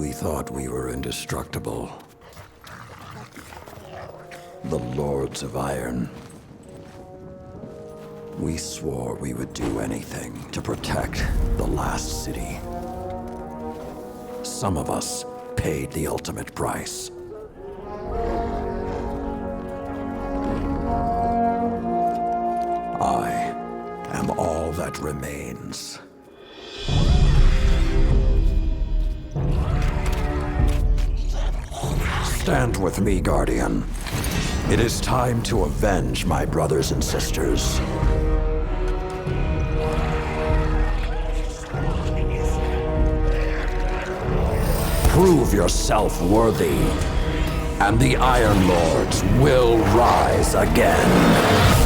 We thought we were indestructible. The Lords of Iron. We swore we would do anything to protect the last city. Some of us paid the ultimate price. I am all that remains. Stand with me, Guardian. It is time to avenge my brothers and sisters. Prove yourself worthy, and the Iron Lords will rise again.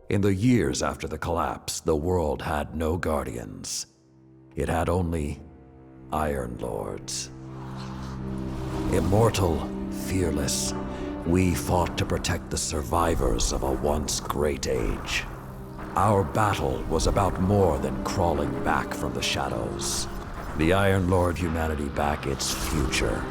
In the years after the collapse, the world had no Guardians. It had only Iron Lords. Immortal, fearless, we fought to protect the survivors of a once great age. Our battle was about more than crawling back from the shadows. The Iron Lord humanity back its future.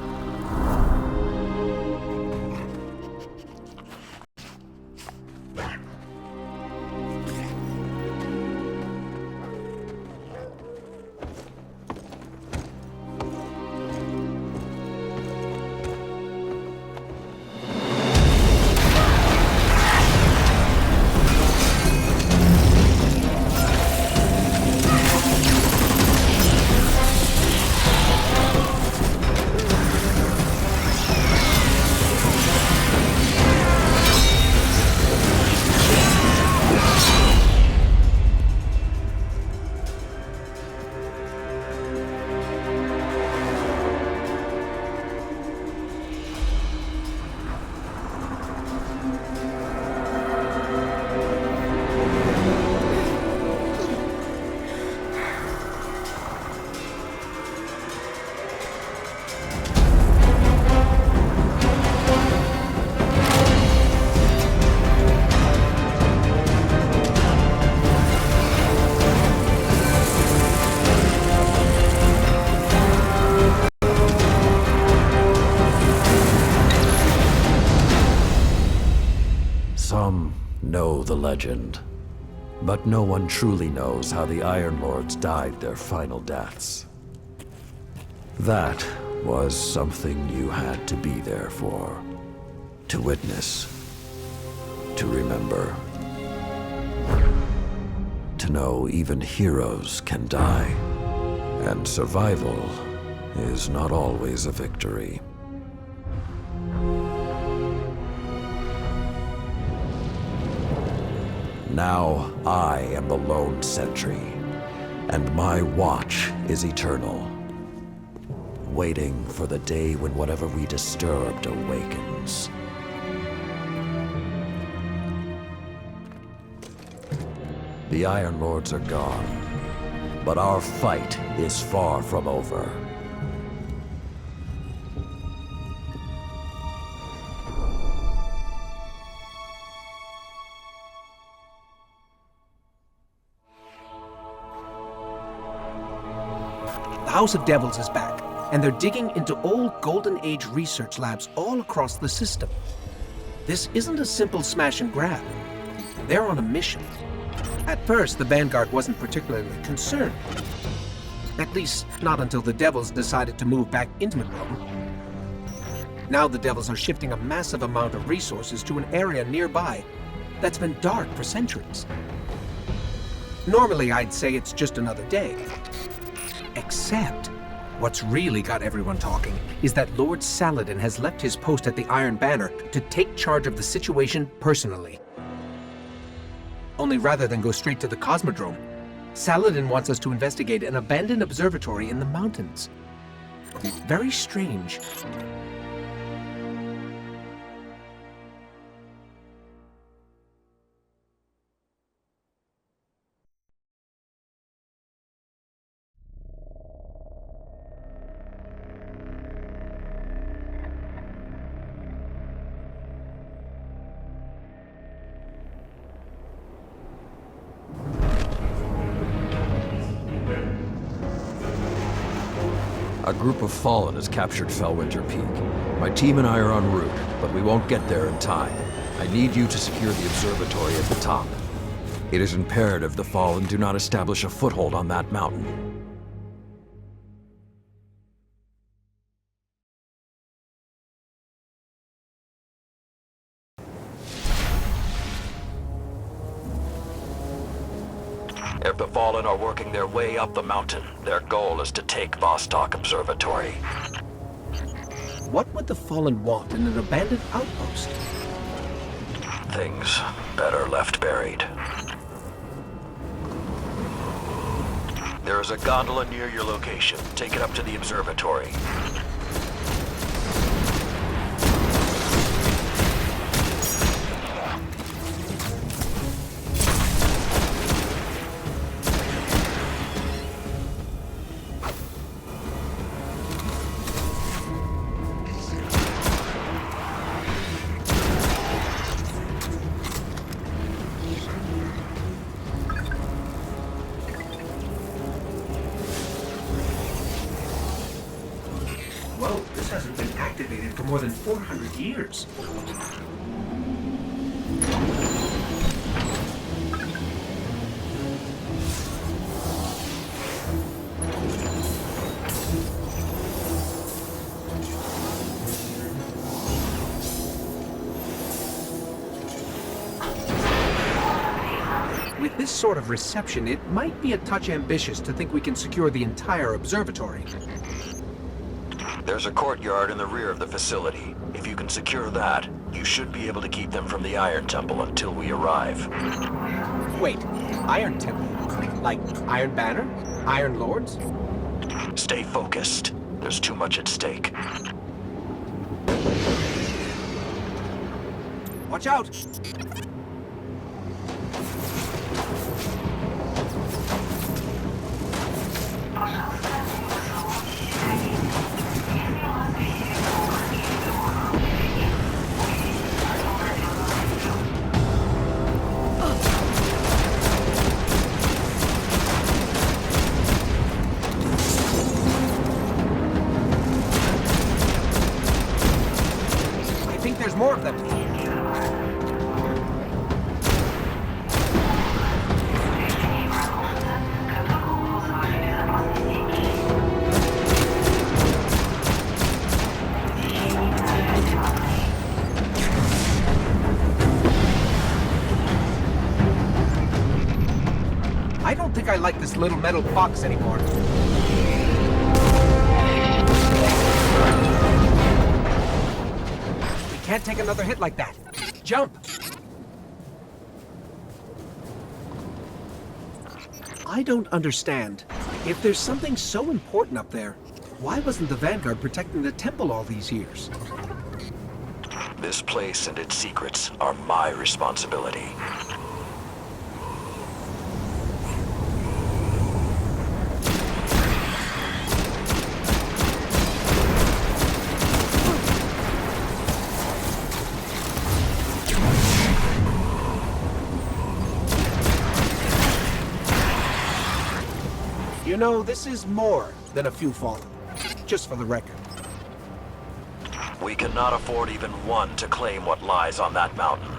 Some know the legend, but no one truly knows how the Iron Lords died their final deaths. That was something you had to be there for, to witness, to remember, to know even heroes can die, and survival is not always a victory. Now I am the lone sentry, and my watch is eternal, waiting for the day when whatever we disturbed awakens. The Iron Lords are gone, but our fight is far from over. The House of Devils is back, and they're digging into old Golden Age research labs all across the system. This isn't a simple smash and grab. They're on a mission. At first, the Vanguard wasn't particularly concerned. At least, not until the Devils decided to move back into Rome. Now the Devils are shifting a massive amount of resources to an area nearby that's been dark for centuries. Normally, I'd say it's just another day. Except, what's really got everyone talking is that Lord Saladin has left his post at the Iron Banner to take charge of the situation personally. Only rather than go straight to the Cosmodrome, Saladin wants us to investigate an abandoned observatory in the mountains. Very strange. A group of Fallen has captured Fellwinter Peak. My team and I are en route, but we won't get there in time. I need you to secure the observatory at the top. It is imperative the Fallen do not establish a foothold on that mountain. If the Fallen are working their way up the mountain, their goal is to take Vostok Observatory. What would the Fallen want in an abandoned outpost? Things better left buried. There is a gondola near your location. Take it up to the observatory. Whoa, this hasn't been activated for more than 400 years. With this sort of reception, it might be a touch ambitious to think we can secure the entire observatory. There's a courtyard in the rear of the facility. If you can secure that, you should be able to keep them from the Iron Temple until we arrive. Wait, Iron Temple? Like Iron Banner? Iron Lords? Stay focused. There's too much at stake. Watch out! I think there's more of them. I don't think I like this little metal box anymore. We can't take another hit like that. Jump! I don't understand. If there's something so important up there, why wasn't the Vanguard protecting the temple all these years? This place and its secrets are my responsibility. You know, this is more than a few Fallen. Just for the record. We cannot afford even one to claim what lies on that mountain.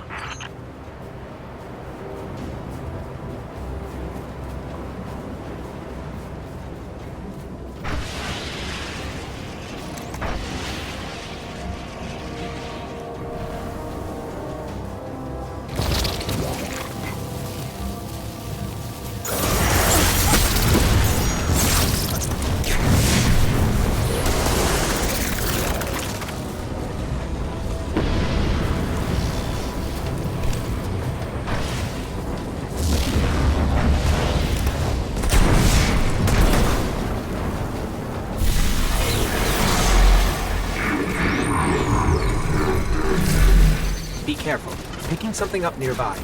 Be careful. Picking something up nearby.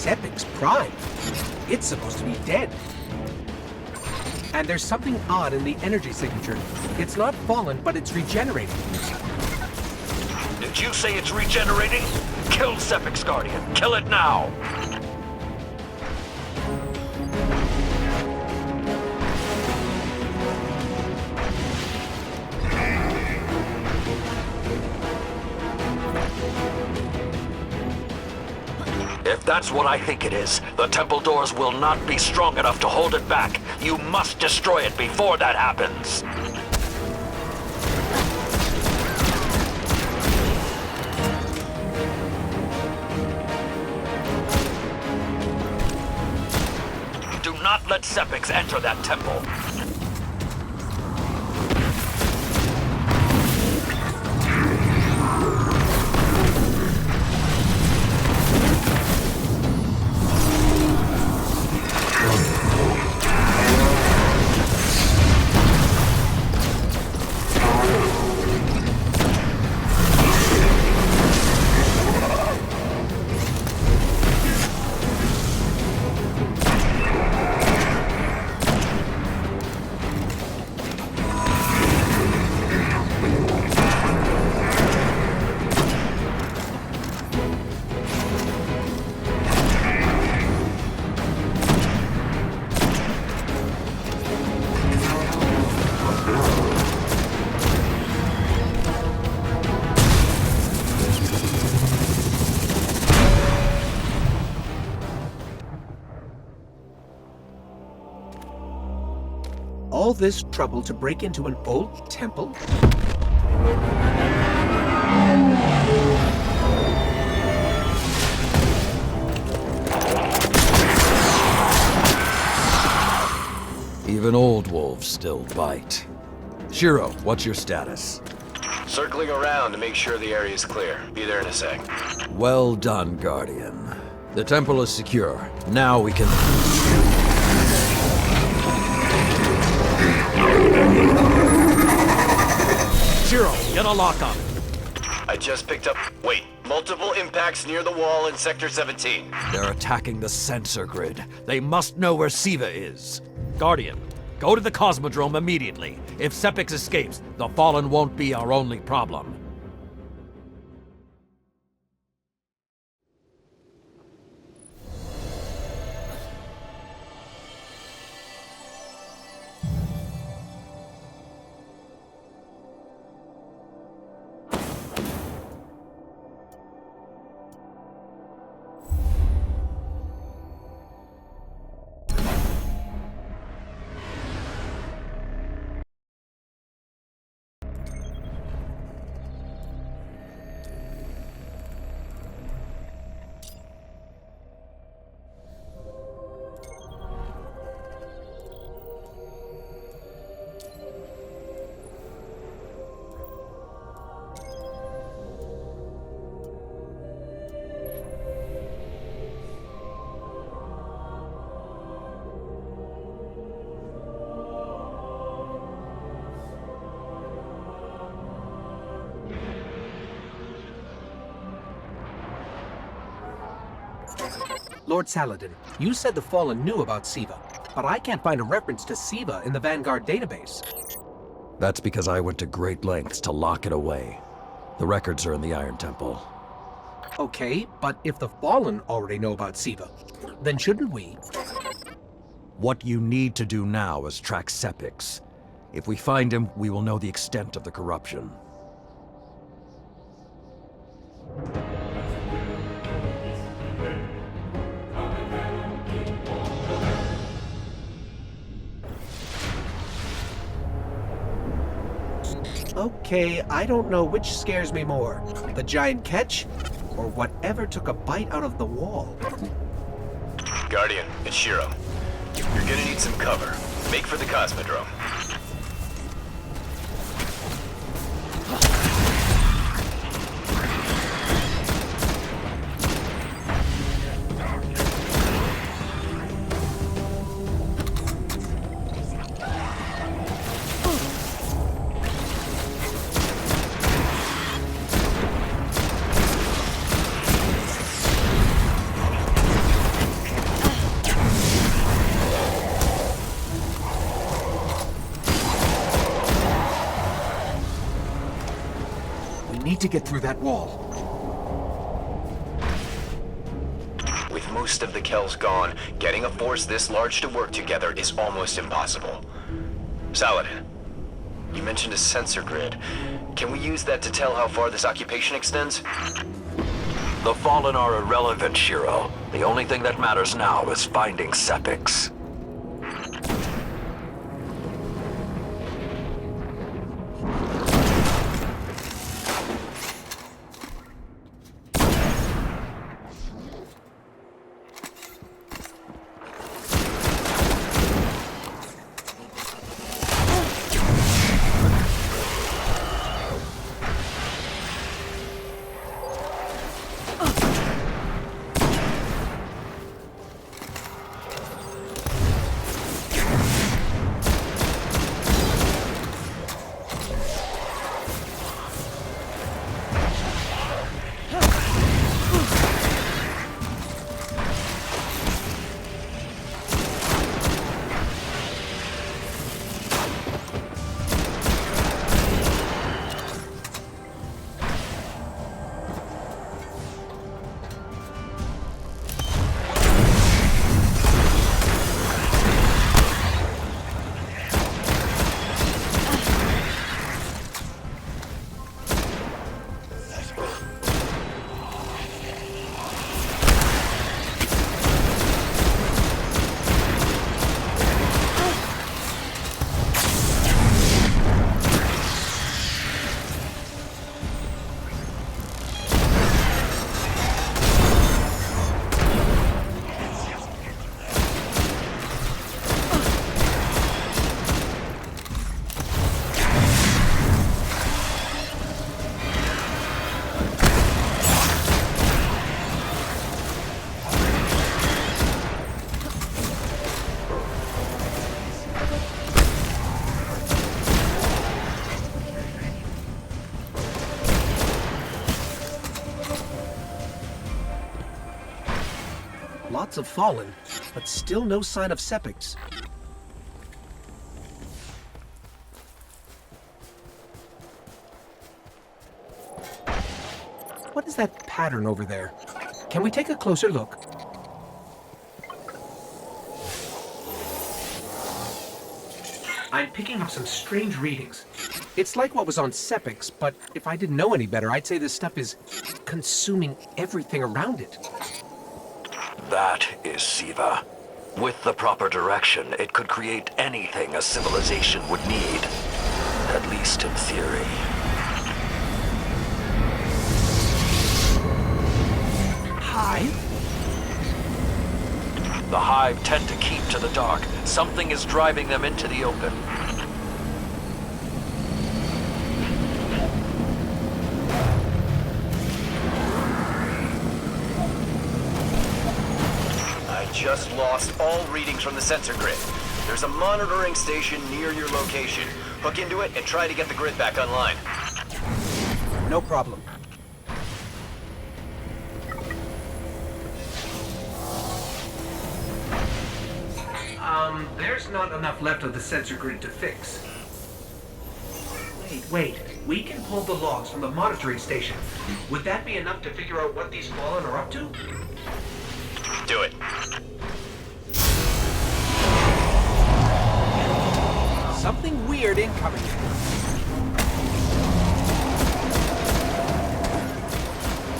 Sepix Prime. It's supposed to be dead. And there's something odd in the energy signature. It's not fallen, but it's regenerating. Did you say it's regenerating? Kill Sepix Guardian. Kill it now! If that's what I think it is, the temple doors will not be strong enough to hold it back. You must destroy it before that happens. Do not let Sepix enter that temple. All this trouble to break into an old temple? Even old wolves still bite. Shiro, what's your status? Circling around to make sure the area is clear. Be there in a sec. Well done, Guardian. The temple is secure. Now we can... Shiro, get a lock on it. I just picked up... Wait. Multiple impacts near the wall in Sector 17. They're attacking the sensor grid. They must know where Siva is. Guardian, go to the Cosmodrome immediately. If Sepix escapes, the Fallen won't be our only problem. Lord Saladin, you said the Fallen knew about Siva, but I can't find a reference to Siva in the Vanguard database. That's because I went to great lengths to lock it away. The records are in the Iron Temple. Okay, but if the Fallen already know about Siva, then shouldn't we? What you need to do now is track Sepix. If we find him, we will know the extent of the corruption. Okay, I don't know which scares me more, the giant ketch, or whatever took a bite out of the wall. Guardian, it's Shiro. You're gonna need some cover. Make for the Cosmodrome. to get through that wall. With most of the Kells gone, getting a force this large to work together is almost impossible. Saladin, you mentioned a sensor grid. Can we use that to tell how far this occupation extends? The Fallen are irrelevant, Shiro. The only thing that matters now is finding Sepix. Lots of Fallen, but still no sign of Sepix. What is that pattern over there? Can we take a closer look? I'm picking up some strange readings. It's like what was on Sepix, but if I didn't know any better, I'd say this stuff is consuming everything around it. That is Siva. With the proper direction, it could create anything a civilization would need. At least in theory. Hive? The Hive tend to keep to the dark. Something is driving them into the open. I just lost all readings from the sensor grid. There's a monitoring station near your location. Hook into it and try to get the grid back online. No problem. There's not enough left of the sensor grid to fix. Wait. We can pull the logs from the monitoring station. Would that be enough to figure out what these Fallen are up to? Do it. Something weird incoming.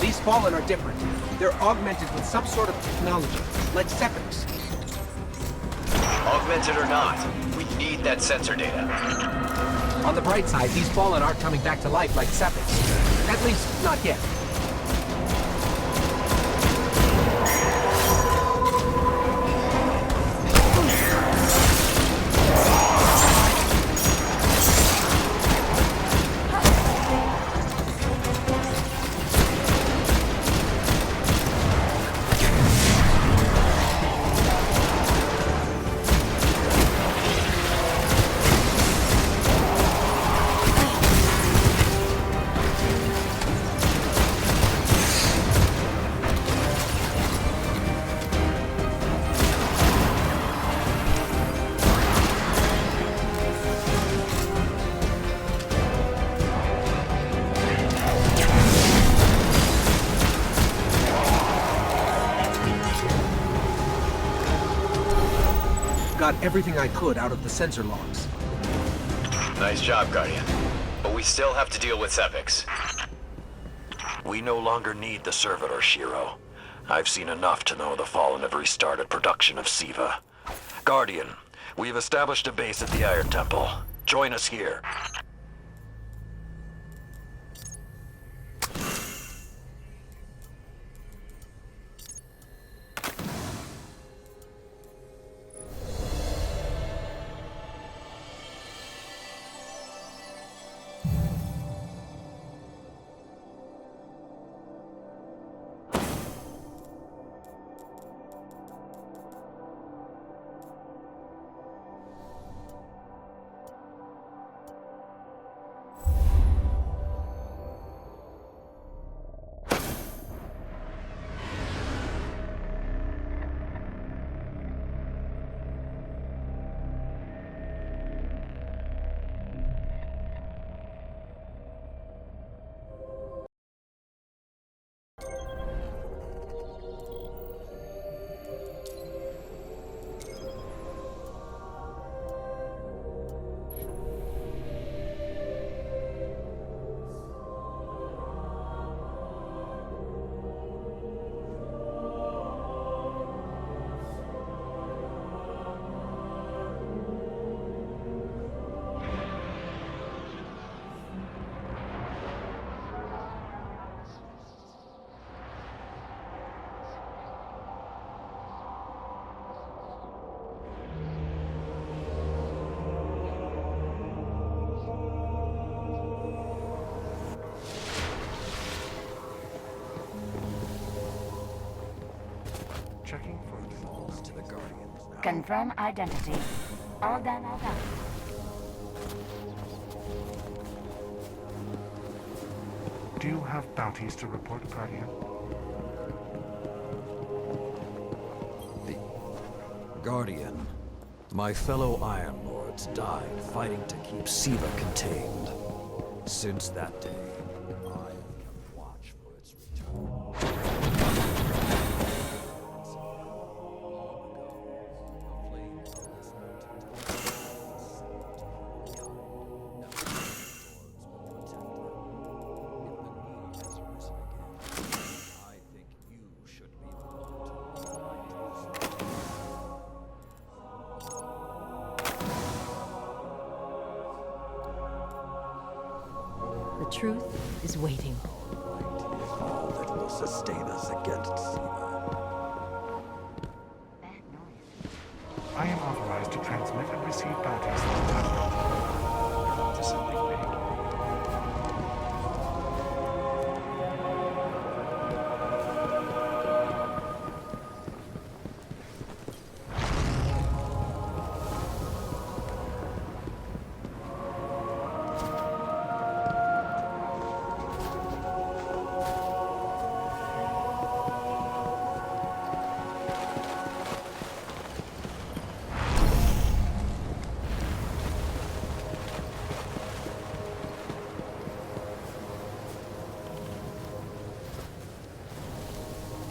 These Fallen are different. They're augmented with some sort of technology, like Sepix. Augmented or not, we need that sensor data. On the bright side, these Fallen aren't coming back to life like Sepix. At least, not yet. got everything I could out of the sensor logs. Nice job, Guardian. But we still have to deal with Sepix. We no longer need the servitor, Shiro. I've seen enough to know the Fallen have restarted production of Siva. Guardian, we've established a base at the Iron Temple. Join us here. Checking for Falls to the Guardians now. Confirm identity. All done, all done. Do you have bounties to report, Guardian? Guardian, my fellow Iron Lords died fighting to keep Siva contained. Since that day, I have kept watch for its return. I think you should be the one to fight this. The truth is waiting. All that will sustain us against Siva. Bad noise. I am authorized to transmit and receive bounties through Tablet. To something big.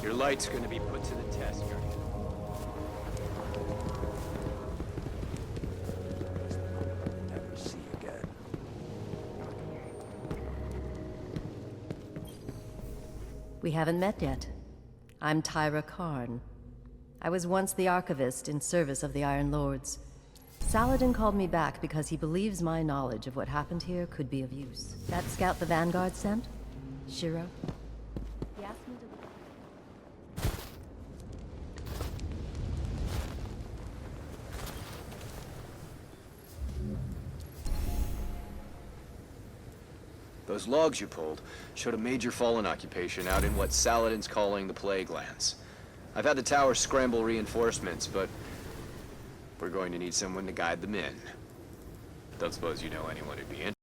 Your light's gonna be put to the test, Guardian. Never see again. We haven't met yet. I'm Tyra Karn. I was once the archivist in service of the Iron Lords. Saladin called me back because he believes my knowledge of what happened here could be of use. That scout the Vanguard sent? Shiro? He asked me to... Those logs you pulled showed a major Fallen occupation out in what Saladin's calling the Plague Lands. I've had the tower scramble reinforcements, but we're going to need someone to guide them in. Don't suppose you know anyone who'd be interested.